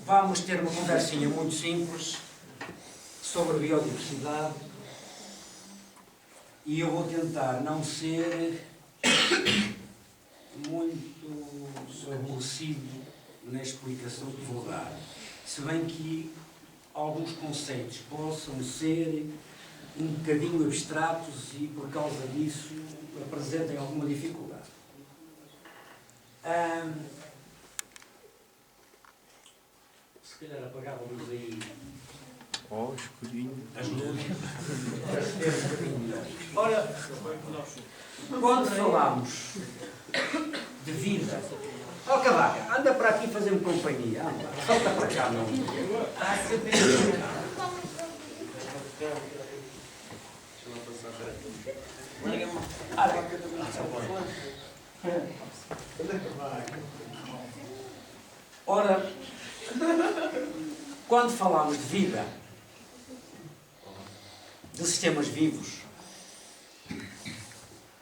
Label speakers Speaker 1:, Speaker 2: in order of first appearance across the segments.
Speaker 1: Vamos ter uma conversinha muito simples sobre biodiversidade e eu vou tentar não ser muito aborrecido na explicação que vou dar, se bem que alguns conceitos possam ser um bocadinho abstratos e por causa disso apresentem alguma dificuldade. Se calhar apagava a luz aí.
Speaker 2: Oh, escurinho.
Speaker 1: As luzes. Para se ter um bocadinho melhor. Ora, quando falamos de vida. Ó Cavaca, anda para aqui fazer-me companhia. Anda, salta para cá, não. Ora, quando falamos de vida, de sistemas vivos,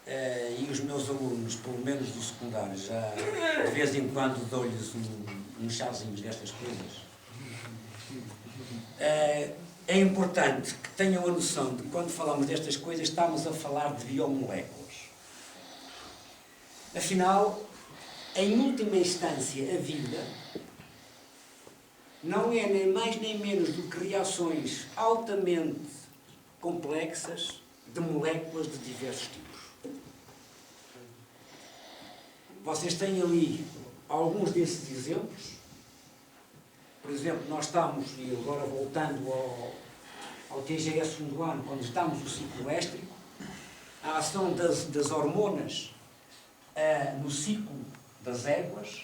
Speaker 1: e os meus alunos, pelo menos do secundário, já de vez em quando dou-lhes uns chazinhos destas coisas, é importante que tenham a noção de que quando falamos destas coisas estamos a falar de biomoléculas. Afinal, em última instância, a vida não é nem mais nem menos do que reações altamente complexas de moléculas de diversos tipos. Vocês têm ali alguns desses exemplos. Por exemplo, nós estamos, e agora voltando ao TGS 2º ano, quando estamos no ciclo éstrico, a ação das hormonas no ciclo das éguas,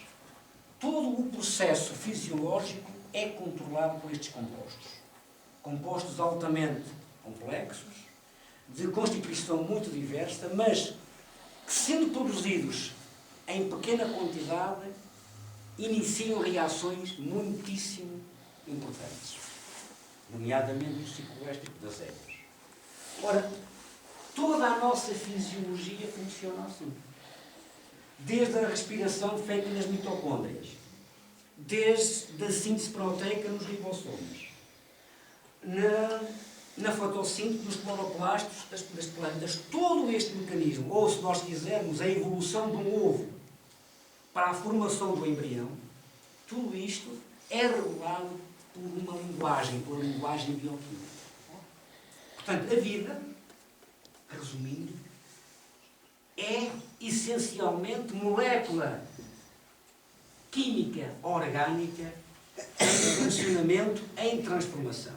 Speaker 1: todo o processo fisiológico é controlado por estes compostos. Compostos altamente complexos, de constituição muito diversa, mas que, sendo produzidos em pequena quantidade, iniciam reações muitíssimo importantes, nomeadamente no ciclo éstrico das éguas. Ora, toda a nossa fisiologia funciona assim. Desde a respiração feita nas mitocôndrias, desde a síntese proteica nos ribossomos, na fotossíntese dos cloroplastos das plantas, todo este mecanismo, ou se nós quisermos, a evolução de um ovo para a formação do embrião, tudo isto é regulado por uma linguagem, por linguagem bioquímica. Portanto, a vida, resumindo, é essencialmente molécula química orgânica em funcionamento, em transformação.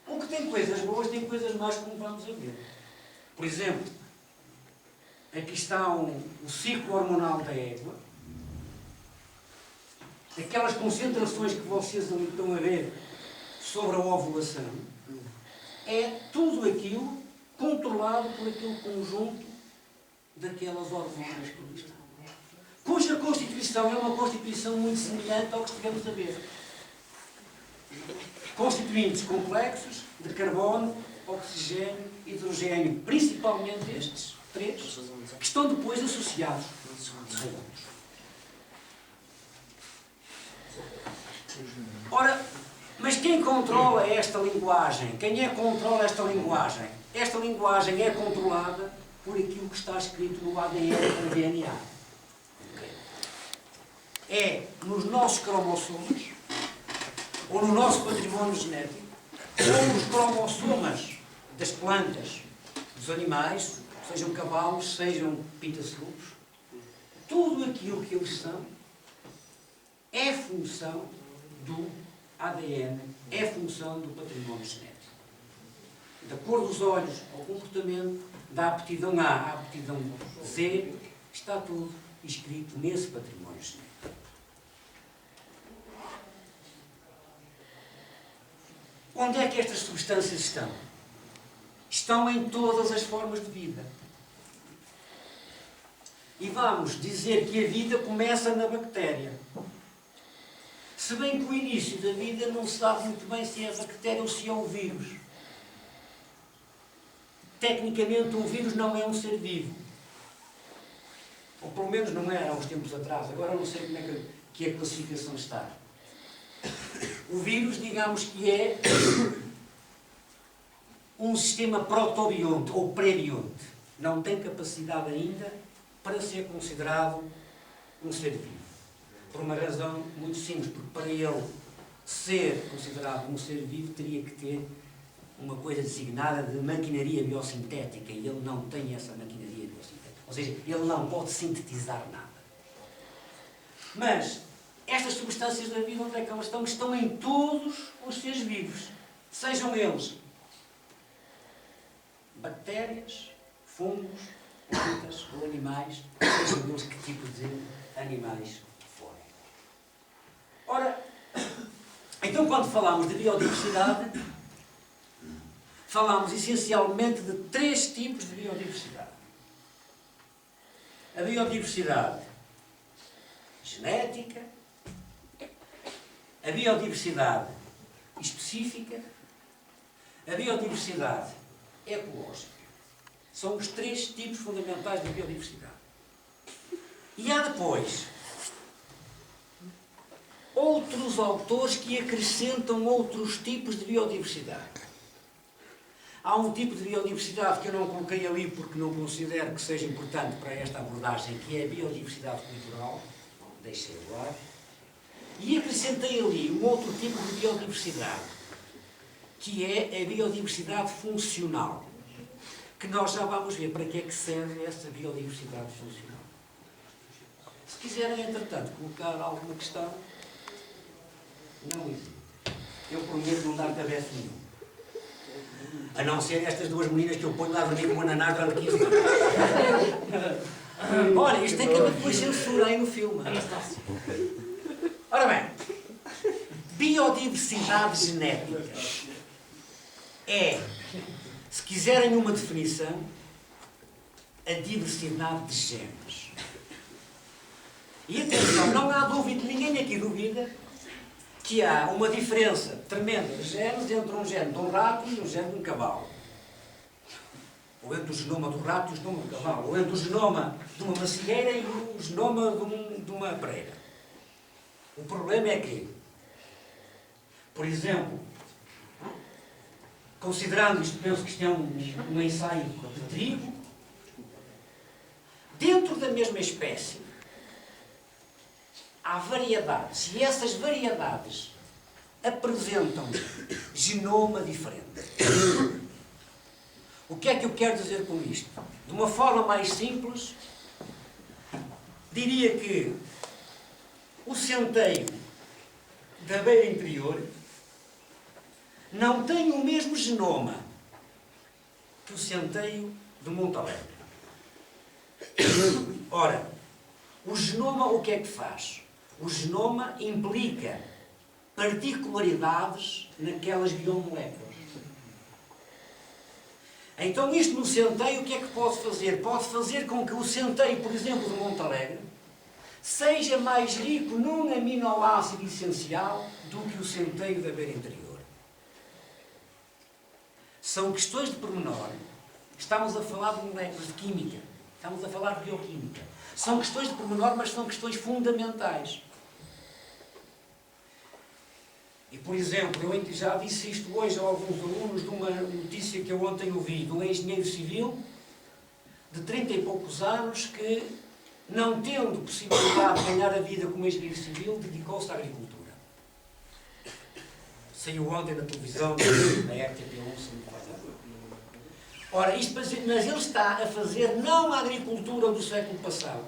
Speaker 1: O que tem coisas boas, tem coisas más, como vamos a ver. Por exemplo, aqui está o ciclo hormonal da égua. Aquelas concentrações que vocês ali estão a ver sobre a ovulação, é tudo aquilo controlado por aquele conjunto daquelas hormonas que ali estão, cuja constituição é uma constituição muito semelhante ao que estivemos a ver. Constituintes complexos de carbono, oxigênio e hidrogênio, principalmente estes três, que estão depois associados a outros. Ora, mas quem controla esta linguagem? Quem é que controla esta linguagem? Esta linguagem é controlada por aquilo que está escrito no ADN e no DNA. É nos nossos cromossomos, ou no nosso património genético, ou nos cromossomas das plantas, dos animais, sejam cavalos, sejam pinta-celupos, tudo aquilo que eles são é função do ADN, é função do património genético. Da cor dos olhos ao comportamento, da aptidão A à aptidão Z, está tudo escrito nesse património genético. Onde é que estas substâncias estão? Estão em todas as formas de vida. E vamos dizer que a vida começa na bactéria. Se bem que o início da vida não se sabe muito bem se é a bactéria ou se é o vírus. Tecnicamente, um vírus não é um ser vivo. Ou pelo menos não era há uns tempos atrás. Agora não sei como é que a classificação está. O vírus, digamos que é um sistema protobionte ou pré-bionte. Não tem capacidade ainda para ser considerado um ser vivo. Por uma razão muito simples, porque para ele ser considerado um ser vivo teria que ter uma coisa designada de maquinaria biosintética, e ele não tem essa maquinaria biosintética. Ou seja, ele não pode sintetizar nada. Mas estas substâncias da vida, onde é que elas estão? Estão em todos os seres vivos. Sejam eles bactérias, fungos, plantas ou animais, sejam eles que tipo de animais forem. Ora, então quando falamos de biodiversidade, falamos essencialmente de 3 tipos de biodiversidade. A biodiversidade genética, a biodiversidade específica, a biodiversidade ecológica. São os 3 tipos fundamentais de biodiversidade. E há depois outros autores que acrescentam outros tipos de biodiversidade. Há um tipo de biodiversidade que eu não coloquei ali porque não considero que seja importante para esta abordagem, que é a biodiversidade cultural. Deixei de lado. E acrescentei ali um outro tipo de biodiversidade, que é a biodiversidade funcional, que nós já vamos ver para que é que serve essa biodiversidade funcional. Se quiserem, entretanto, colocar alguma questão, não existe. Eu prometo não dar cabeça nenhum. A não ser estas 2 meninas que eu ponho lá a dormir com uma nanás durante 15 anos. Olha, isto tem que haver depois censura aí no filme. Ora bem, biodiversidade genética é, se quiserem uma definição, a diversidade de genes. E atenção, não há dúvida, ninguém aqui duvida, que há uma diferença tremenda de genes entre um gene de um rato e um gene de um cavalo. Ou entre o genoma do rato e o genoma do cavalo. Ou entre o genoma de uma macieira e o genoma de uma pereira. O problema é que, por exemplo, considerando isto, penso que isto é um ensaio de trigo, dentro da mesma espécie, há variedades, e essas variedades apresentam genoma diferente. O que é que eu quero dizer com isto? De uma forma mais simples, diria que o centeio da beira interior não tem o mesmo genoma que o centeio de Monte Alegre. Ora, o genoma o que é que faz? O genoma implica particularidades naquelas biomoléculas. Então isto no centeio o que é que pode fazer? Pode fazer com que o centeio, por exemplo, de Monte Alegre, seja mais rico num aminoácido essencial do que o centeio da beira interior. São questões de pormenor. Estamos a falar de moléculas de química. Estamos a falar de bioquímica. São questões de pormenor, mas são questões fundamentais. E, por exemplo, eu já disse isto hoje a alguns alunos de uma notícia que eu ontem ouvi, de um engenheiro civil de 30 e poucos anos que, não tendo possibilidade de ganhar a vida como engenheiro civil, dedicou-se à agricultura. Saiu ontem na televisão, na RTP1. Ora, isto, mas ele está a fazer não a agricultura do século passado,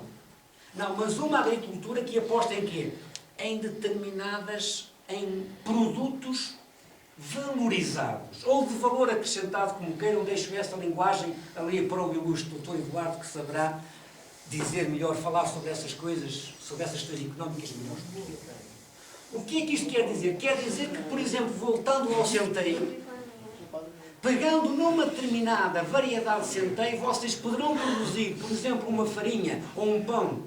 Speaker 1: não, mas uma agricultura que aposta em quê? Em em produtos valorizados, ou de valor acrescentado, como queiram, deixo esta linguagem ali para o ilustre Dr. Eduardo, que saberá dizer melhor, falar sobre essas coisas, sobre essas questões económicas melhor. O que é que isto quer dizer? Quer dizer que, por exemplo, voltando ao centeio, pegando numa determinada variedade de centeio, vocês poderão produzir, por exemplo, uma farinha ou um pão,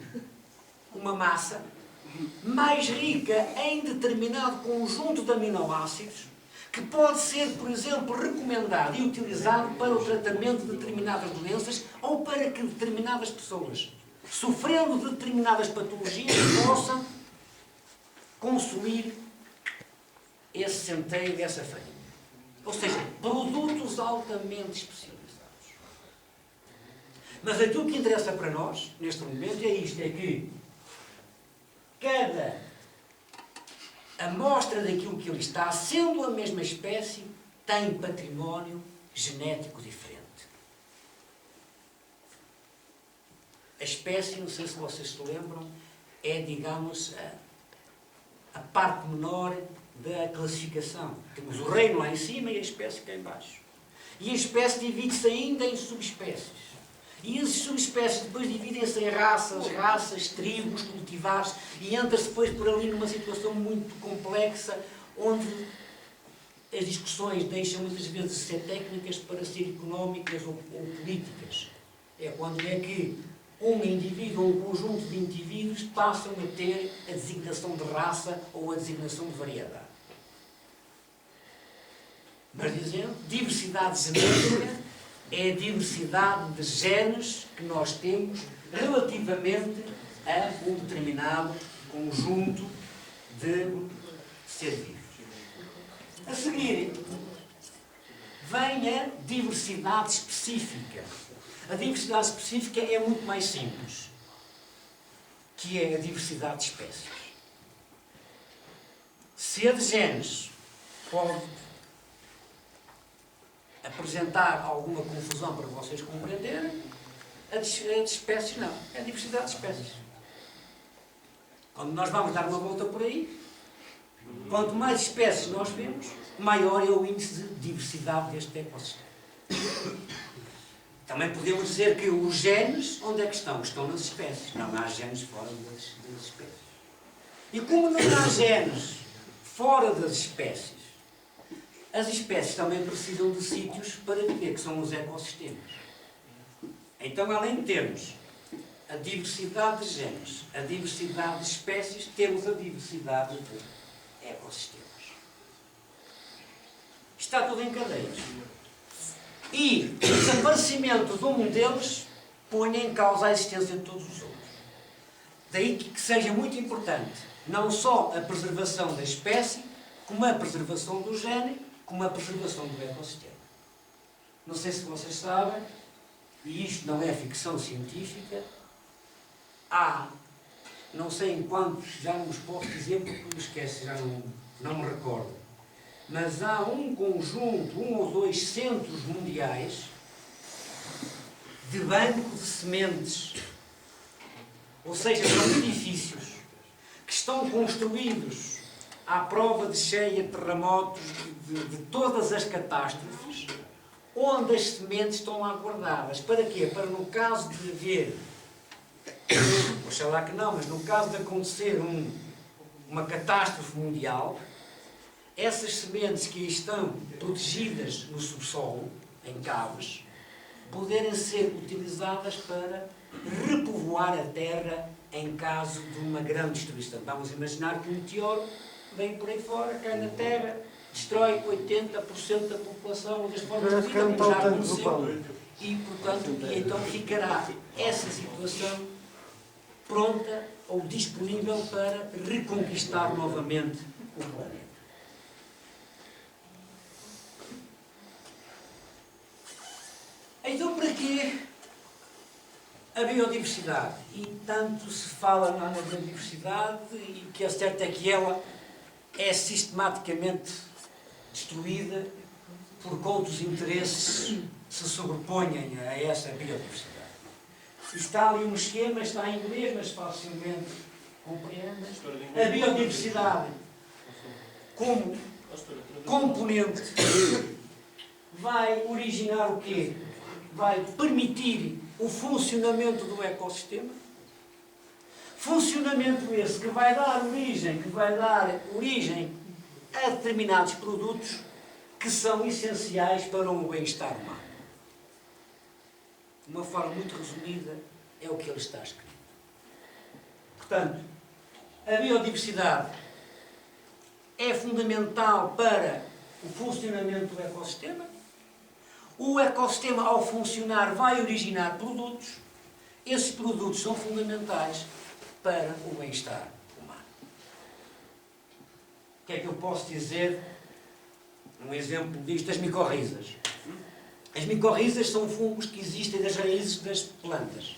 Speaker 1: uma massa, mais rica em determinado conjunto de aminoácidos, que pode ser, por exemplo, recomendado e utilizado para o tratamento de determinadas doenças ou para que determinadas pessoas, sofrendo de determinadas patologias, possam consumir esse centeio e essa farinha. Ou seja, produtos altamente especializados. Mas aquilo que interessa para nós, neste momento, é isto, é que cada amostra daquilo que ali está, sendo a mesma espécie, tem património genético diferente. A espécie, não sei se vocês se lembram, é, digamos, a parte menor da classificação. Temos o reino lá em cima e a espécie cá em baixo. E a espécie divide-se ainda em subespécies. E as subespécies depois dividem-se em raças, tribos, cultivares, e entra-se depois por ali numa situação muito complexa, onde as discussões deixam muitas vezes de ser técnicas para ser económicas ou políticas. É quando é que um indivíduo ou um conjunto de indivíduos passam a ter a designação de raça ou a designação de variedade. Mas dizendo, diversidade genética é a diversidade de genes que nós temos relativamente a um determinado conjunto de ser vivos. A seguir, vem a diversidade específica. A diversidade específica é muito mais simples, que é a diversidade de espécies. Se a de genes pode apresentar alguma confusão para vocês compreenderem, a de espécies não. É a diversidade de espécies. Quando nós vamos dar uma volta por aí, quanto mais espécies nós vemos, maior é o índice de diversidade deste ecossistema. Também podemos dizer que os genes, onde é que estão? Estão nas espécies. Não há genes fora das espécies. E como não há genes fora das espécies, as espécies também precisam de sítios para viver, que são os ecossistemas. Então, além de termos a diversidade de genes, a diversidade de espécies, temos a diversidade de ecossistemas. Está tudo em cadeias. E o desaparecimento de um deles põe em causa a existência de todos os outros. Daí que seja muito importante não só a preservação da espécie, como a preservação do gene, como a preservação do ecossistema. Não sei se vocês sabem, e isto não é ficção científica, há, não sei em quantos, já não vos posso dizer porque me esqueço, já não me recordo, mas há um conjunto, 1 ou 2 centros mundiais de banco de sementes, ou seja, são edifícios que estão construídos à prova de cheia, terremotos, de todas as catástrofes, onde as sementes estão lá guardadas. Para quê? Para no caso de haver, oxalá que não, mas no caso de acontecer uma catástrofe mundial, essas sementes que estão protegidas no subsolo, em caves, poderem ser utilizadas para repovoar a Terra em caso de uma grande destruição. Vamos imaginar que um meteoro vem por aí fora, cai na Terra, destrói 80% da população das formas de vida, como já aconteceu, e, portanto, então ficará essa situação pronta ou disponível para reconquistar novamente o planeta. Então, para quê a biodiversidade? E tanto se fala na biodiversidade, e que é certo é que ela é sistematicamente destruída porque outros interesses se sobrepõem a essa biodiversidade. Está ali um esquema, está em inglês, mas facilmente compreende. A biodiversidade como componente vai originar o quê? Vai permitir o funcionamento do ecossistema. Funcionamento esse que vai dar origem a determinados produtos que são essenciais para o bem-estar humano. De uma forma muito resumida, é o que ele está escrito. Portanto, a biodiversidade é fundamental para o funcionamento do ecossistema. O ecossistema, ao funcionar, vai originar produtos. Esses produtos são fundamentais para o bem-estar humano. que é que eu posso dizer? Um exemplo disto, as micorrizas. As micorrizas são fungos que existem das raízes das plantas.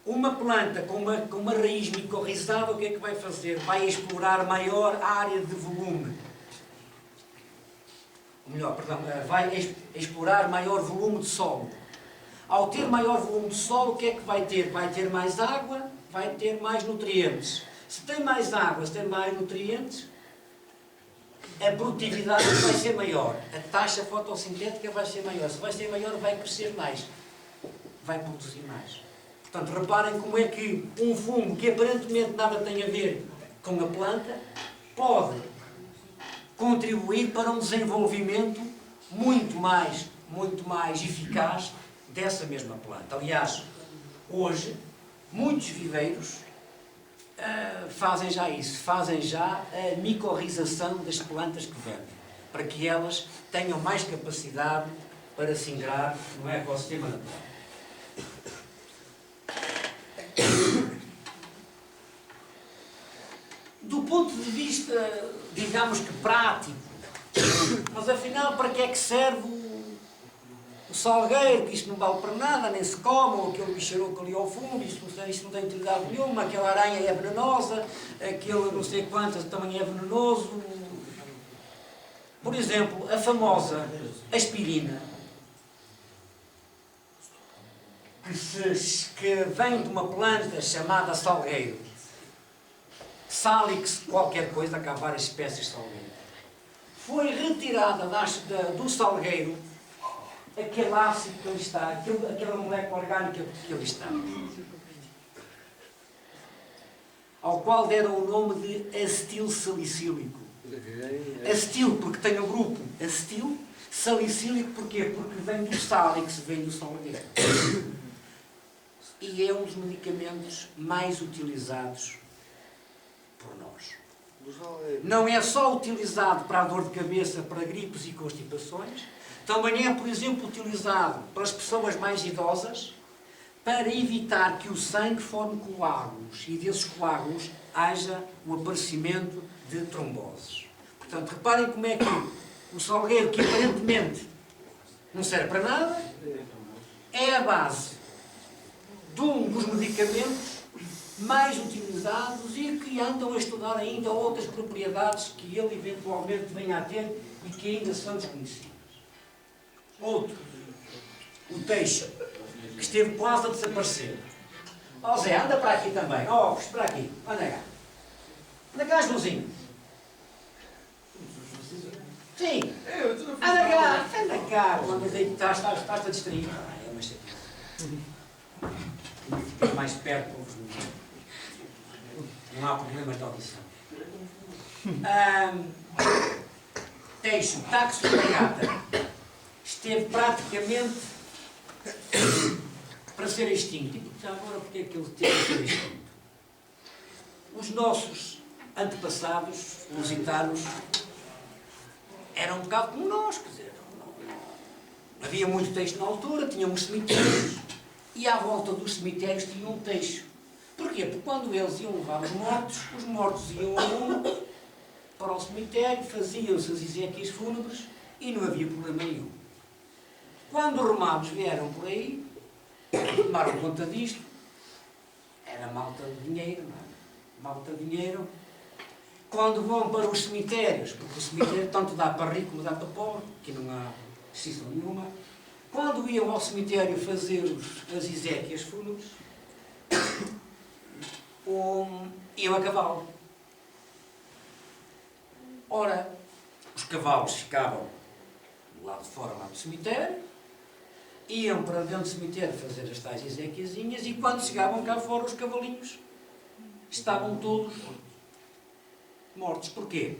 Speaker 1: Uma planta com uma raiz micorrizada, o que é que vai fazer? Vai explorar maior área de volume. Ou melhor, perdão, vai explorar maior volume de solo. Ao ter maior volume de solo, o que é que vai ter? Vai ter mais água, vai ter mais nutrientes. Se tem mais água, se tem mais nutrientes, a produtividade vai ser maior. A taxa fotossintética vai ser maior. Se vai ser maior, vai crescer mais. Vai produzir mais. Portanto, reparem como é que um fungo que aparentemente nada tem a ver com a planta pode contribuir para um desenvolvimento muito mais eficaz dessa mesma planta. Aliás, hoje, muitos viveiros fazem já isso, fazem já a micorrização das plantas que vendem, para que elas tenham mais capacidade para se ingrar no ecossistema natural. Do ponto de vista, digamos que prático, mas afinal para que é que serve o salgueiro, que isto não vale para nada, nem se come, ou aquele bicharoco ali ao fundo, isto não tem utilidade nenhuma, aquela aranha é venenosa, aquele não sei quantas também é venenoso. Por exemplo, a famosa aspirina, que vem de uma planta chamada salgueiro, Salix qualquer coisa, que há várias espécies de salgueiro, foi retirada do salgueiro aquele ácido que ali está, aquela molécula orgânica que ali está, ao qual deram o nome de acetil salicílico. Acetil porque tem o grupo acetil, salicílico porquê? Porque vem do salix, vem do salgueiro. E é um dos medicamentos mais utilizados por nós. Não é só utilizado para a dor de cabeça, para gripes e constipações, também é, por exemplo, utilizado para as pessoas mais idosas para evitar que o sangue forme coágulos e desses coágulos haja o aparecimento de tromboses. Portanto, reparem como é que o salgueiro, que aparentemente não serve para nada, é a base de um dos medicamentos mais utilizados e que andam a estudar ainda outras propriedades que ele eventualmente venha a ter e que ainda são desconhecidas. Outro, o teixo, que esteve quase a desaparecer. Ó Zé, anda para aqui também. Ó, para aqui, anda cá. Anda cá, Joãozinho. Sim, anda cá. Quando estás a distrair. É uma chatice. Fica mais perto, não há problemas de audição. Teixo, Taxus variata, esteve praticamente para ser extinto. E já agora porque é que ele teve que ser extinto? Os nossos antepassados, lusitanos, eram um bocado como nós, quer dizer, não havia muito teixo na altura, tínhamos cemitérios, e à volta dos cemitérios tinham um teixo. Porquê? Porque quando eles iam levar os mortos iam a um para o cemitério, faziam-se as exéquias fúnebres e não havia problema nenhum. Quando os romanos vieram por aí, tomaram conta disto, era malta de dinheiro, não é? Malta de dinheiro. Quando vão para os cemitérios, porque o cemitério tanto dá para rico como dá para pobre, que não há exceção nenhuma, quando iam ao cemitério fazer as exéquias fúnebres, iam a cavalo. Ora, os cavalos ficavam do lado de fora, lá do cemitério, iam para dentro do cemitério fazer as tais exéquiazinhas e quando chegavam cá fora os cavalinhos estavam todos mortos. Porquê?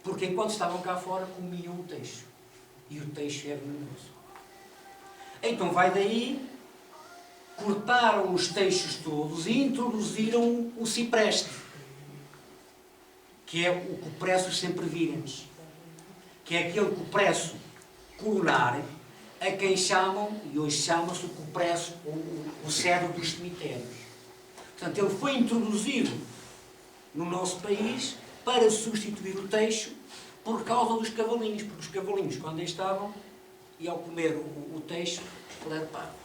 Speaker 1: Porque enquanto estavam cá fora comiam o teixo. E o teixo é venenoso. Então vai daí, cortaram os teixos todos e introduziram o cipreste, que é o cupresso sempervirens, que é aquele cupresso coronário a quem chamam, e hoje chama-se o cupresso, o cedro dos cemitérios. Portanto, ele foi introduzido no nosso país para substituir o teixo por causa dos cavalinhos, porque os cavalinhos, quando aí estavam, e ao comer o teixo, ele era parvo.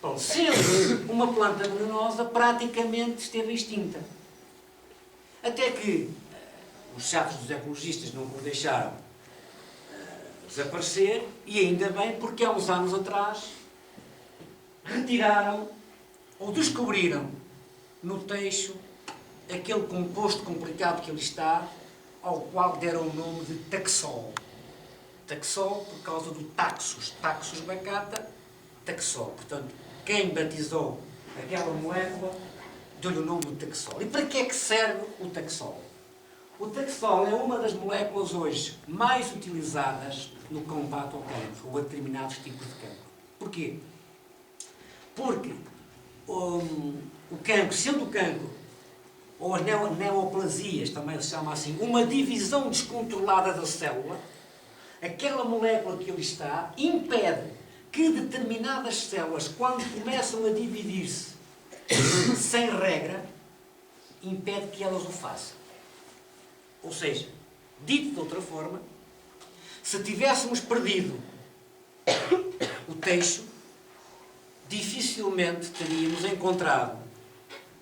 Speaker 1: Bom, sendo uma planta venenosa, praticamente esteve extinta. Até que os chatos dos ecologistas não o deixaram desaparecer, e ainda bem, porque há uns anos atrás retiraram ou descobriram no teixo aquele composto complicado que ali está, ao qual deram o nome de taxol. Taxol por causa do taxus. Taxus bacata, taxol. Portanto, quem batizou aquela molécula deu-lhe o nome do taxol. E para que é que serve o taxol? O taxol é uma das moléculas hoje mais utilizadas no combate ao cancro, ou a determinados tipos de cancro. Porquê? Porque o cancro, sendo o cancro, ou as neoplasias, também se chama assim, uma divisão descontrolada da célula, aquela molécula que ali está impede que determinadas células, quando começam a dividir-se sem regra, impede que elas o façam. Ou seja, dito de outra forma, se tivéssemos perdido o teixo, dificilmente teríamos encontrado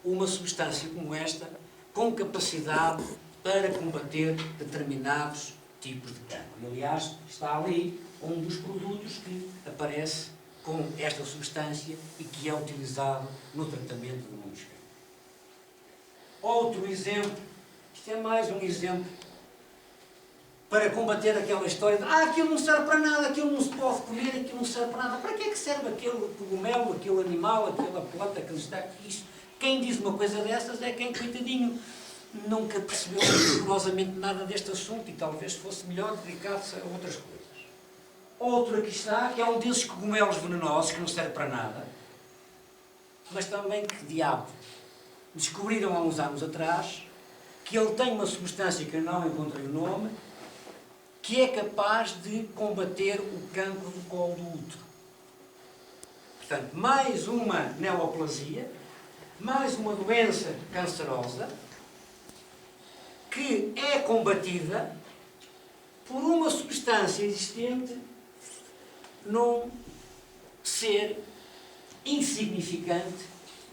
Speaker 1: uma substância como esta com capacidade para combater determinados tipos de cancro. E, aliás, está ali um dos produtos que aparece com esta substância e que é utilizado no tratamento de muitos cancros. Outro exemplo, isto é mais um exemplo para combater aquela história de aquilo não serve para nada, aquilo não se pode comer, aquilo não serve para nada. Para que é que serve aquele cogumelo, aquele animal, aquela planta que está aqui? Quem diz uma coisa dessas é quem, coitadinho, nunca percebeu rigorosamente nada deste assunto e talvez fosse melhor dedicar-se a outras coisas. Outro aqui está, que é um desses cogumelos venenosos que não serve para nada, mas também, que diabo, descobriram há uns anos atrás que ele tem uma substância que eu não encontrei o nome, que é capaz de combater o cancro do colo do útero. Portanto, mais uma neoplasia, mais uma doença cancerosa que é combatida por uma substância existente num ser insignificante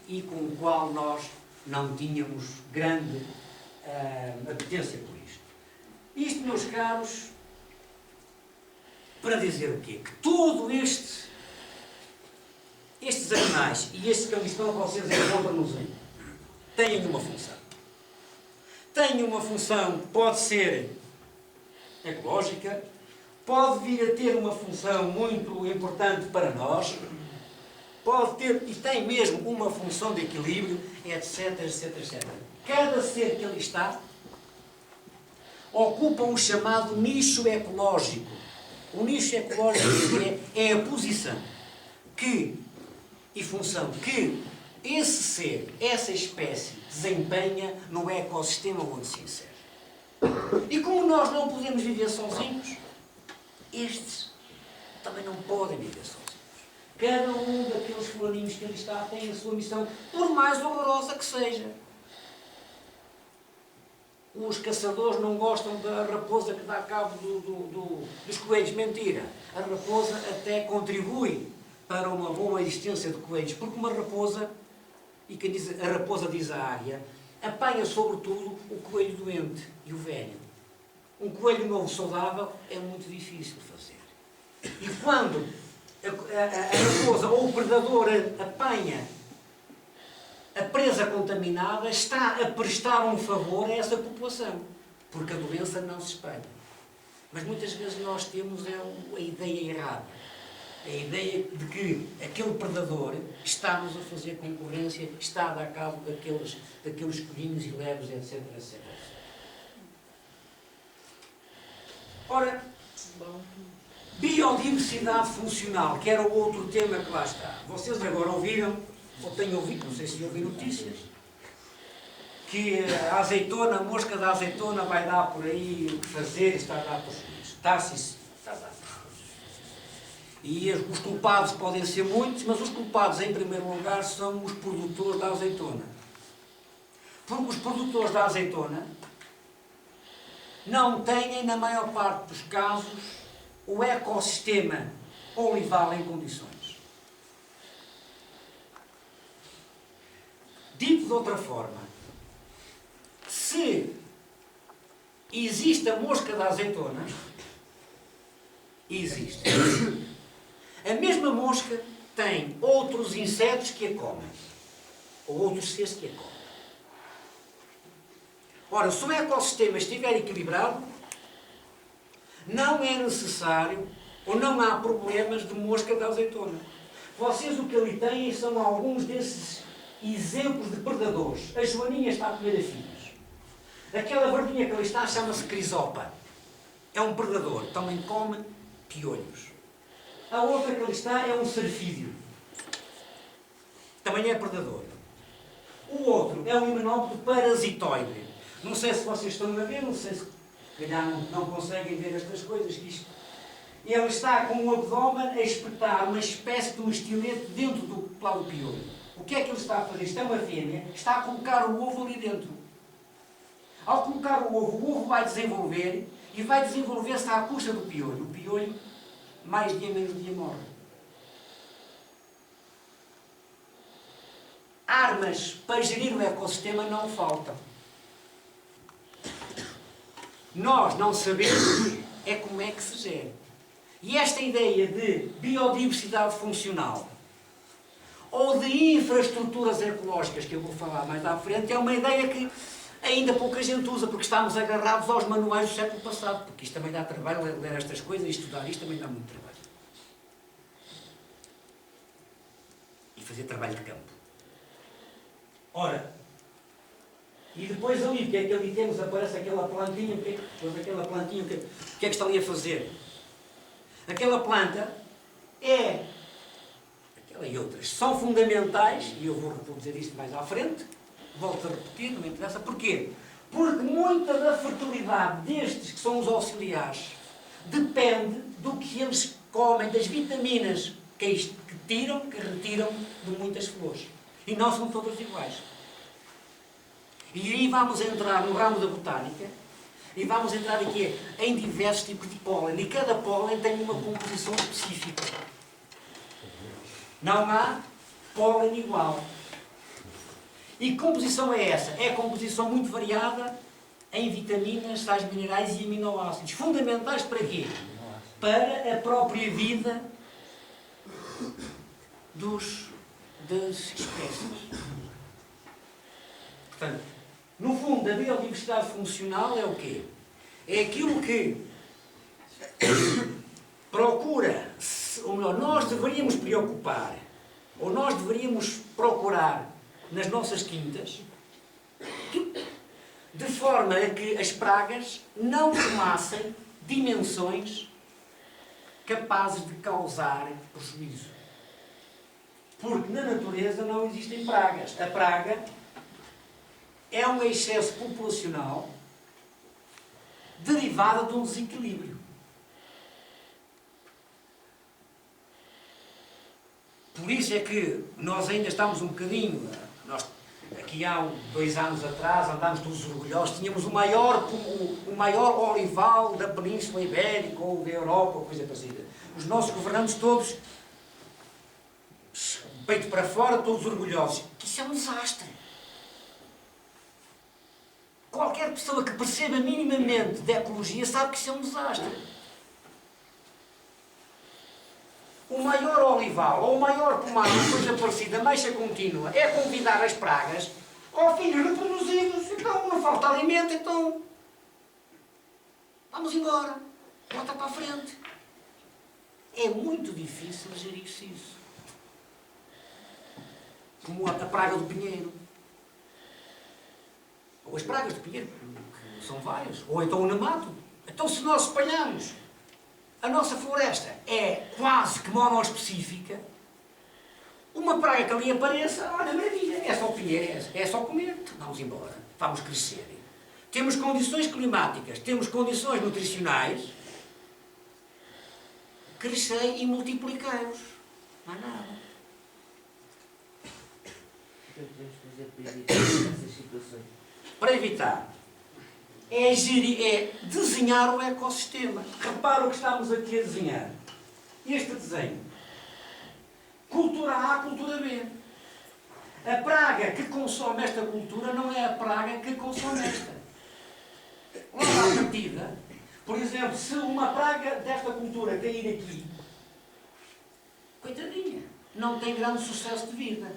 Speaker 1: e com o qual nós não tínhamos grande apetência por isto. Isto, meus caros, para dizer o quê? Que todos estes animais e estes que estão vocês encontram-nos aí têm uma função. Têm uma função, pode ser ecológica, pode vir a ter uma função muito importante para nós, pode ter, e tem mesmo uma função de equilíbrio, etc, etc, etc. Cada ser que ali está ocupa um chamado nicho ecológico. O nicho ecológico é a posição e função que esse ser, essa espécie, desempenha no ecossistema onde se insere. E como nós não podemos viver sozinhos, estes também não podem viver sozinhos. Cada um daqueles fulaninhos que ali está tem a sua missão, por mais horrorosa que seja. Os caçadores não gostam da raposa que dá cabo dos coelhos. Mentira. A raposa até contribui para uma boa existência de coelhos, porque uma raposa, e quem diz, a raposa diz a área, apanha sobretudo o coelho doente e o velho. Um coelho novo saudável é muito difícil de fazer. E quando a raposa ou o predador apanha a presa contaminada, está a prestar um favor a essa população, porque a doença não se espalha. Mas muitas vezes nós temos a ideia errada. A ideia de que aquele predador está-nos a fazer concorrência, está a dar cabo daqueles coelhinhos e leves, etc, etc. Ora, biodiversidade funcional, que era o outro tema que lá está. Vocês agora ouviram, ou têm ouvido, não sei se ouviram notícias, que a azeitona, a mosca da azeitona vai dar por aí o que fazer e está a dar por isso. Está-se, está a dar. E os culpados podem ser muitos, mas os culpados, em primeiro lugar, são os produtores da azeitona. Porque os produtores da azeitona não têm, na maior parte dos casos, o ecossistema olival em condições. Dito de outra forma, se existe a mosca da azeitona, existe. A mesma mosca tem outros insetos que a comem, ou outros seres que a comem. Ora, se o ecossistema estiver equilibrado, não é necessário, ou não há problemas de mosca da azeitona. Vocês o que ali têm são alguns desses exemplos de predadores. A joaninha está a comer a filhos. Aquela verdinha que ali está chama-se crisopa. É um predador, também come piolhos. A outra que ali está é um serfídeo. Também é predador. O outro é um himenóptero parasitoide. Não sei se vocês estão a ver, não sei se calhar não conseguem ver estas coisas. Ele está com o abdômen a espetar uma espécie de um estilete dentro do pau do piolho. O que é que ele está a fazer? Isto é uma fêmea, está a colocar o ovo ali dentro. Ao colocar o ovo vai desenvolver e vai desenvolver-se à custa do piolho. O piolho, mais dia menos dia, morre. Armas para gerir o ecossistema não faltam. Nós não sabemos é como é que se gera. E esta ideia de biodiversidade funcional ou de infraestruturas ecológicas, que eu vou falar mais à frente, é uma ideia que ainda pouca gente usa, porque estamos agarrados aos manuais do século passado, porque isto também dá trabalho, ler estas coisas e estudar isto também dá muito trabalho. E fazer trabalho de campo. Ora, e depois ali, o que é que ali temos? Aparece aquela plantinha, o que é que está ali a fazer? Aquela planta é, aquela e outras, são fundamentais, e eu vou dizer isto mais à frente, volto a repetir, não me interessa, porquê? Porque muita da fertilidade destes que são os auxiliares depende do que eles comem, das vitaminas que retiram de muitas flores. E não são todas iguais. E aí vamos entrar no ramo da botânica e vamos entrar aqui em diversos tipos de pólen. E cada pólen tem uma composição específica. Não há pólen igual. E que composição é essa? É composição muito variada em vitaminas, sais minerais e aminoácidos. Fundamentais para quê? Para a própria vida das espécies. Portanto, no fundo, a biodiversidade funcional é o quê? É aquilo que procura, ou melhor, nós deveríamos preocupar, ou nós deveríamos procurar nas nossas quintas, de forma a que as pragas não tomassem dimensões capazes de causar prejuízo. Porque na natureza não existem pragas. A praga é um excesso populacional derivado de um desequilíbrio. Por isso é que nós ainda estamos um bocadinho... Aqui há 2 anos atrás andámos todos orgulhosos, tínhamos o maior olival da Península Ibérica ou da Europa, ou coisa parecida. Os nossos governantes todos, peito para fora, todos orgulhosos. Isso é um desastre. Qualquer pessoa que perceba minimamente de ecologia sabe que isso é um desastre. O maior olival, ou o maior pomar, ou coisa parecida, mexa contínua, é convidar as pragas ao filhos reproduzidos. Então, não falta alimento, então vamos embora. Volta para a frente. É muito difícil gerir-se isso. Como a praga do pinheiro. Ou as pragas do pinheiro, que são várias. Ou então o nemato. Então, se nós espalhamos a nossa floresta é quase que monoespecífica, uma praga que ali apareça, olha, maravilha, é só pinheiro, é só comer, vamos embora, vamos crescer. Temos condições climáticas, temos condições nutricionais, crescei e multipliquei-vos. Não há nada.
Speaker 3: O que podemos fazer para evitar essas situações?
Speaker 1: Para evitar, é gerir, é desenhar o ecossistema. Repara o que estamos aqui a desenhar. Este desenho. Cultura A, cultura B. A praga que consome esta cultura não é a praga que consome esta. Logo à partida, por exemplo, se uma praga desta cultura cair aqui, coitadinha, não tem grande sucesso de vida.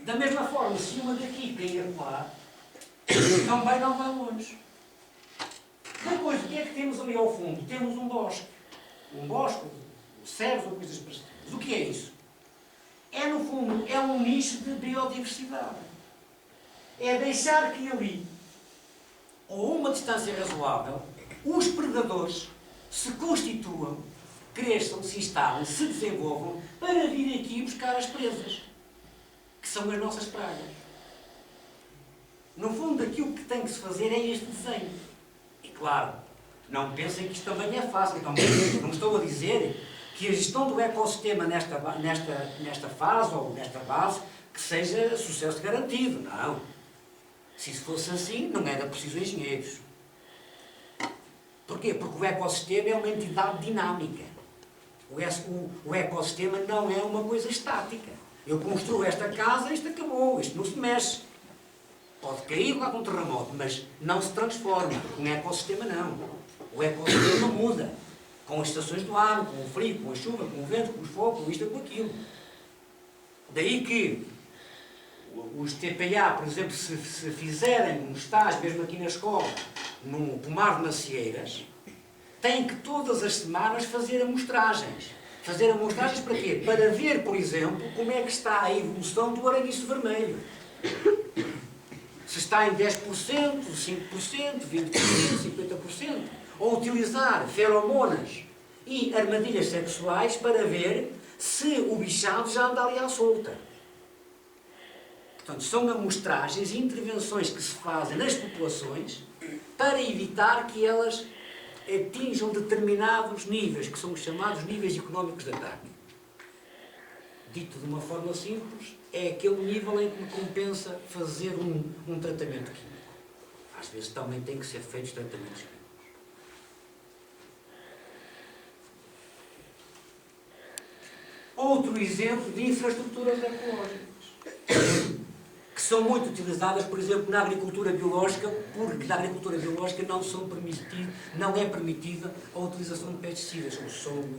Speaker 1: Da mesma forma, se uma daqui cair lá, também não vai longe. Depois, o que é que temos ali ao fundo? Temos um bosque. Um bosque, cervos ou coisas parecidas. O que é isso? É, no fundo, é um nicho de biodiversidade. É deixar que ali, a uma distância razoável, os predadores se constituam, cresçam, se instalem, se desenvolvam para vir aqui buscar as presas, que são as nossas pragas. No fundo, aquilo que tem que se fazer é este desenho. E claro, não pensem que isto também é fácil. Não estou a dizer que a gestão do ecossistema nesta fase ou nesta base que seja sucesso garantido. Não. Se isso fosse assim, não era preciso engenheiros. Porquê? Porque o ecossistema é uma entidade dinâmica. O ecossistema não é uma coisa estática. Eu construo esta casa, isto acabou, isto não se mexe. Pode cair lá com um terremoto, mas não se transforma. Um ecossistema não. O ecossistema muda. Com as estações do ano, com o frio, com a chuva, com o vento, com os fogos, com isto e com aquilo. Daí que os TPA, por exemplo, se fizerem um estágio, mesmo aqui na escola, no pomar de macieiras, têm que todas as semanas fazer amostragens. Fazer amostragens para quê? Para ver, por exemplo, como é que está a evolução do araguiço vermelho. Se está em 10%, 5%, 20%, 50%. Ou utilizar feromonas e armadilhas sexuais para ver se o bichado já anda ali à solta. Portanto, são amostragens e intervenções que se fazem nas populações para evitar que elas atinjam determinados níveis, que são os chamados níveis económicos de ataque. Dito de uma forma simples, é aquele nível em que me compensa fazer um tratamento químico. Às vezes também tem que ser feitos tratamentos químicos. Outro exemplo de infraestruturas ecológicas, que são muito utilizadas, por exemplo, na agricultura biológica, porque na agricultura biológica não é permitida a utilização de pesticidas,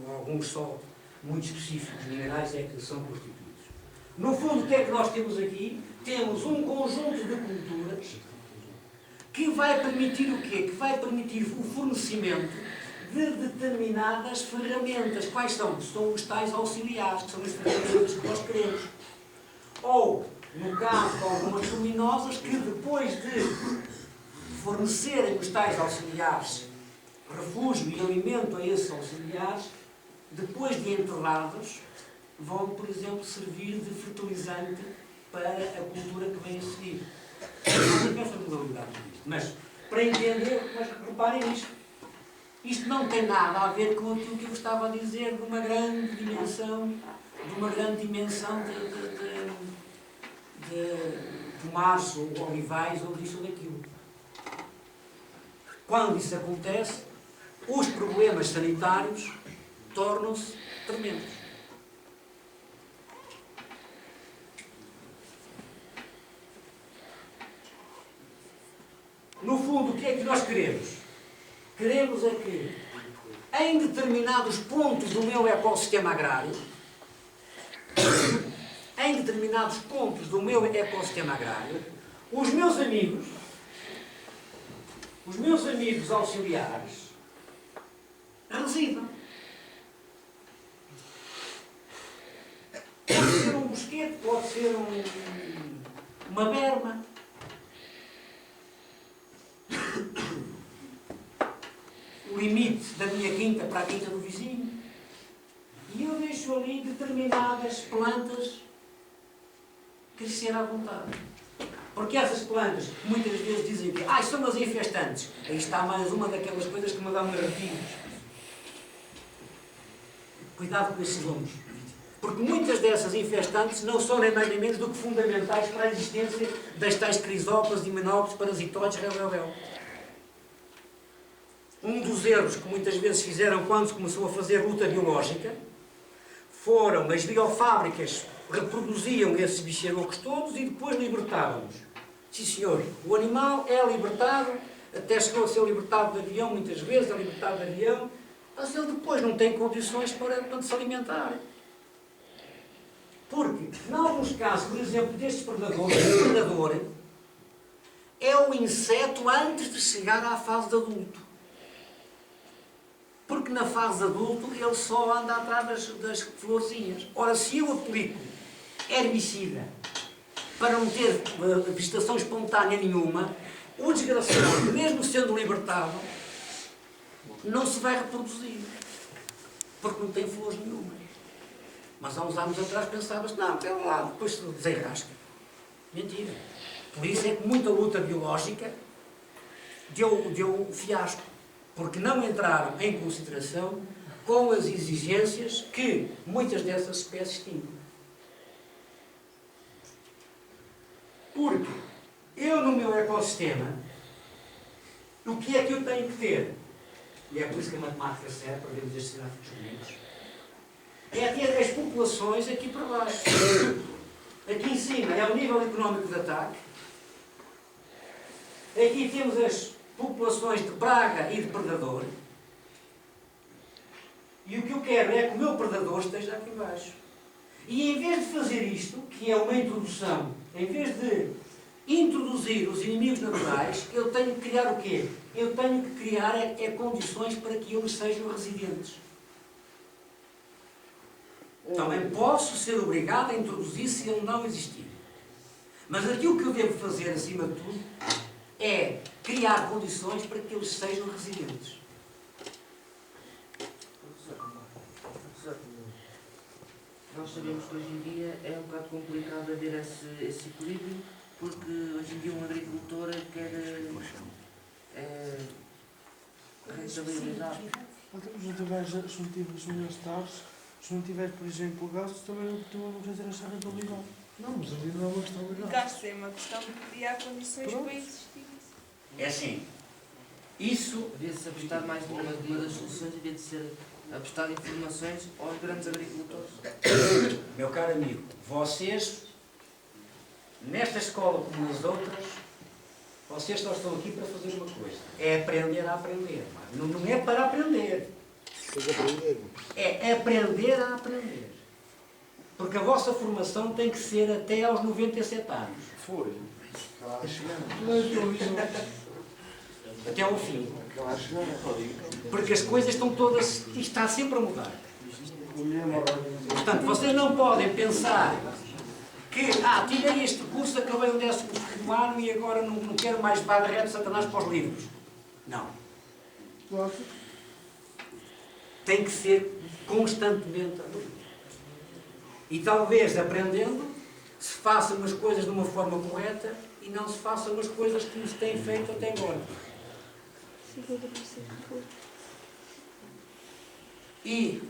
Speaker 1: alguns só muito específicos, minerais, é que são constituídos. No fundo, o que é que nós temos aqui? Temos um conjunto de culturas que vai permitir o quê? Que vai permitir o fornecimento de determinadas ferramentas. Quais são? São os tais auxiliares, que são as ferramentas que nós queremos. Ou, no caso de algumas luminosas, que depois de fornecerem os tais auxiliares refúgio e alimento a esses auxiliares, depois de enterrados, vão, por exemplo, servir de fertilizante para a cultura que vem a seguir. Não penso em modalidades disto, mas para entender, mas reparem nisto. Isto não tem nada a ver com aquilo que eu estava a dizer de uma grande dimensão, de pomares ou olivais ou disso ou daquilo. Quando isso acontece, os problemas sanitários tornam-se tremendos. No fundo, o que é que nós queremos? Queremos é que, em determinados pontos do meu ecossistema agrário, os meus amigos auxiliares residam. Pode ser um bosquete, pode ser uma berma. O limite da minha quinta para a quinta do vizinho. E eu deixo ali determinadas plantas crescer à vontade. Porque essas plantas, muitas vezes dizem que são as infestantes. Aí está mais uma daquelas coisas que me dão arrepios. Cuidado com esses nomes. Porque muitas dessas infestantes não são nem mais nem menos do que fundamentais para a existência das tais crisópatas, himenópatas, parasitóides, Um dos erros que muitas vezes fizeram quando se começou a fazer luta biológica foram as biofábricas reproduziam esses bicharocos todos e depois libertavam-nos. Sim, senhor, o animal é libertado, até chegou a ser libertado de avião muitas vezes, é libertado de avião, mas ele depois não tem condições para se alimentar. Porque, em alguns casos, por exemplo, destes predadores, o predador é o inseto antes de chegar à fase de adulto. Porque na fase de adulto ele só anda atrás das florzinhas. Ora, se eu aplico herbicida para não ter vegetação espontânea nenhuma, o desgraçado, mesmo sendo libertado, não se vai reproduzir. Porque não tem flores nenhuma. Mas há uns anos atrás pensava-se, não, até lá, depois se desenrasca. Mentira. Por isso é que muita luta biológica deu fiasco. Porque não entraram em consideração com as exigências que muitas dessas espécies tinham. Porque eu, no meu ecossistema, o que é que eu tenho que ter? E é por isso que a matemática serve para vermos estes gráficos bonitos. É ter as populações aqui para baixo. Aqui em cima é o nível económico de ataque. Aqui temos as populações de praga e de predador. E o que eu quero é que o meu predador esteja aqui embaixo. E em vez de fazer isto, que é uma introdução, em vez de introduzir os inimigos naturais, eu tenho que criar o quê? Eu tenho que criar condições para que eles sejam residentes. Também posso ser obrigado a introduzir se ele não existir. Mas aquilo que eu devo fazer, acima de tudo, é criar condições para que eles sejam residentes.
Speaker 3: Nós sabemos que hoje em dia é um bocado complicado haver esse equilíbrio, porque hoje em dia um agricultor quer rentabilidade.
Speaker 4: Se não tiveres universitários, se não tiveres, por exemplo, gastos, também não fazer essa rentabilidade. Não, mas ali não é uma questão de gastos.
Speaker 5: Gastos é uma questão de criar condições para existir.
Speaker 1: É assim. Isso
Speaker 3: Devia-se apostar mais numa das soluções, devia de ser apostar informações aos grandes agricultores.
Speaker 1: Meu caro amigo, vocês, nesta escola como nas outras, vocês só estão aqui para fazer uma coisa. É aprender a aprender. Não é para aprender. É aprender a aprender. Porque a vossa formação tem que ser até aos 97 anos.
Speaker 2: Foi.
Speaker 1: Até ao fim. Porque as coisas estão todas... Isto está sempre a mudar. Portanto, vocês não podem pensar que, tirei este curso, acabei o 12º ano e agora não quero mais Padre Reto Satanás para os livros. Não. Tem que ser constantemente a aprender. E talvez aprendendo se façam as coisas de uma forma correta e não se façam as coisas como se têm feito até agora. E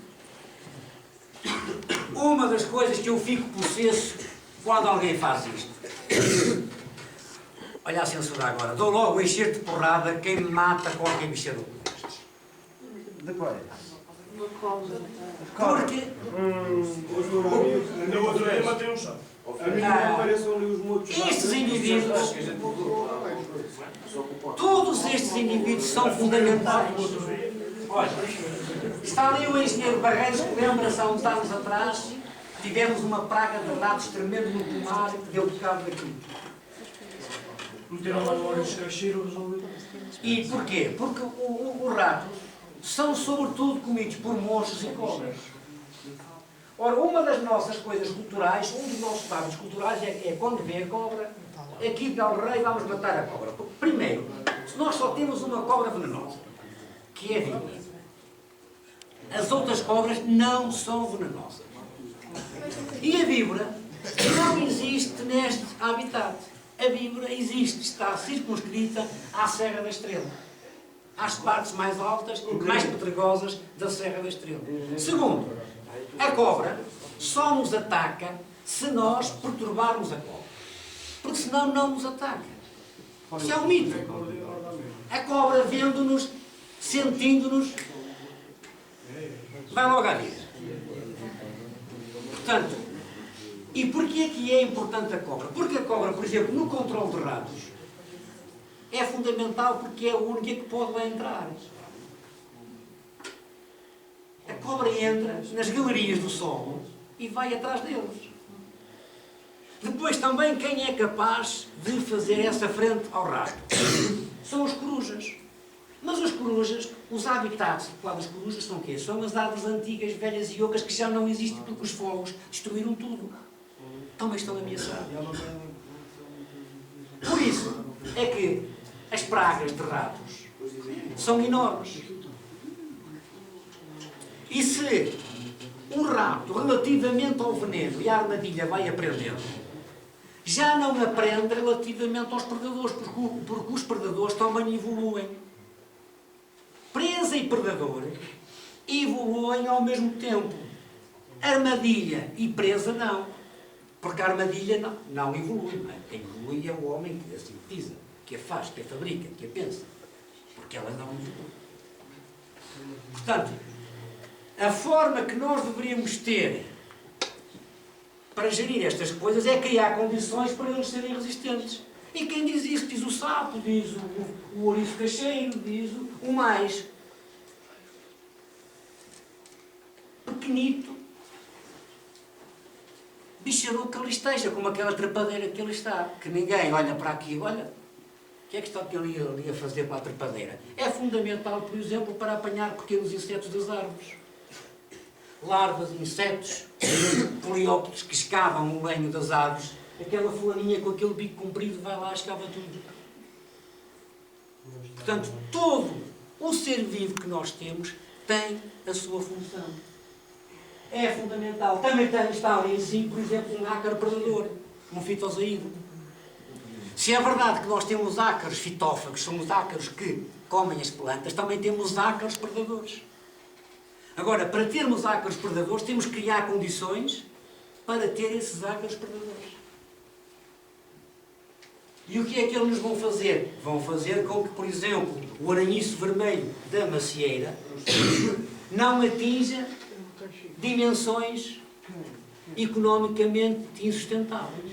Speaker 1: uma das coisas que eu fico possesso quando alguém faz isto, olha a censura agora, dou logo a encher de porrada quem me mata qualquer bicharuco destes.
Speaker 4: De qual?
Speaker 1: Porque
Speaker 6: No outro dia matei um chão.
Speaker 1: estes indivíduos, todos estes indivíduos são fundamentais. Olha, está ali o engenheiro Barreiros que lembra-se há uns anos atrás, tivemos uma praga de ratos tremendo no pomar que deu bocado daquilo.
Speaker 6: Meteram lá no óleo de caixeiro, resolvido.
Speaker 1: E porquê? Porque os ratos são sobretudo comidos por monstros e cobras. Ora, uma das nossas coisas culturais, um dos nossos hábitos culturais é quando vê a cobra, aqui Del Rei vamos matar a cobra. Primeiro, se nós só temos uma cobra venenosa, que é a víbora. As outras cobras não são venenosas. E a víbora não existe neste habitat. A víbora existe, está circunscrita à Serra da Estrela. Às partes mais altas e mais pedregosas da Serra da Estrela. Segundo, a cobra só nos ataca se nós perturbarmos a cobra. Porque senão não nos ataca. Isso é um mito. A cobra vendo-nos sentindo-nos, vai logo à vida. Portanto, e porquê é que é importante a cobra? Porque a cobra, por exemplo, no controle de ratos, é fundamental porque é a única que pode lá entrar. A cobra entra nas galerias do solo e vai atrás deles. Depois também quem é capaz de fazer essa frente ao rato? São os corujas. Mas os corujas, os habitats das corujas são o quê? São as árvores antigas, velhas e ocas que já não existem porque os fogos destruíram tudo. Também estão ameaçadas. Por isso é que as pragas de ratos são enormes. E se um rato, relativamente ao veneno e à armadilha, vai aprendendo, já não aprende relativamente aos predadores, porque os predadores também evoluem. Presa e predador evoluem ao mesmo tempo. Armadilha e presa não. Porque a armadilha não evolui. Não é? Quem evolui é o homem que a sintetiza, que a faz, que a fabrica, que a pensa. Porque ela não evolui. Portanto, a forma que nós deveríamos ter para gerir estas coisas é criar condições para eles serem resistentes. E quem diz isso? Diz o sapo, diz o ouriço cacheiro, diz o mais pequenito bicharuco que ali esteja, como aquela trepadeira que ele está, que ninguém olha para aqui, olha, o que é que está ali a fazer para a trepadeira? É fundamental, por exemplo, para apanhar pequenos insetos das árvores. Larvas, insetos, coleópteros que escavam o lenho das árvores. Aquela fulaninha com aquele bico comprido vai lá e escava tudo. Portanto, todo o ser vivo que nós temos tem a sua função. É fundamental. Também está ali em si, por exemplo, um ácaro predador, um fitosaído. Se é verdade que nós temos ácaros fitófagos, são os ácaros que comem as plantas, também temos ácaros predadores. Agora, para termos ácaros predadores, temos que criar condições para ter esses ácaros predadores. E o que é que eles nos vão fazer? Vão fazer com que, por exemplo, o aranhiço vermelho da macieira não atinja dimensões economicamente insustentáveis.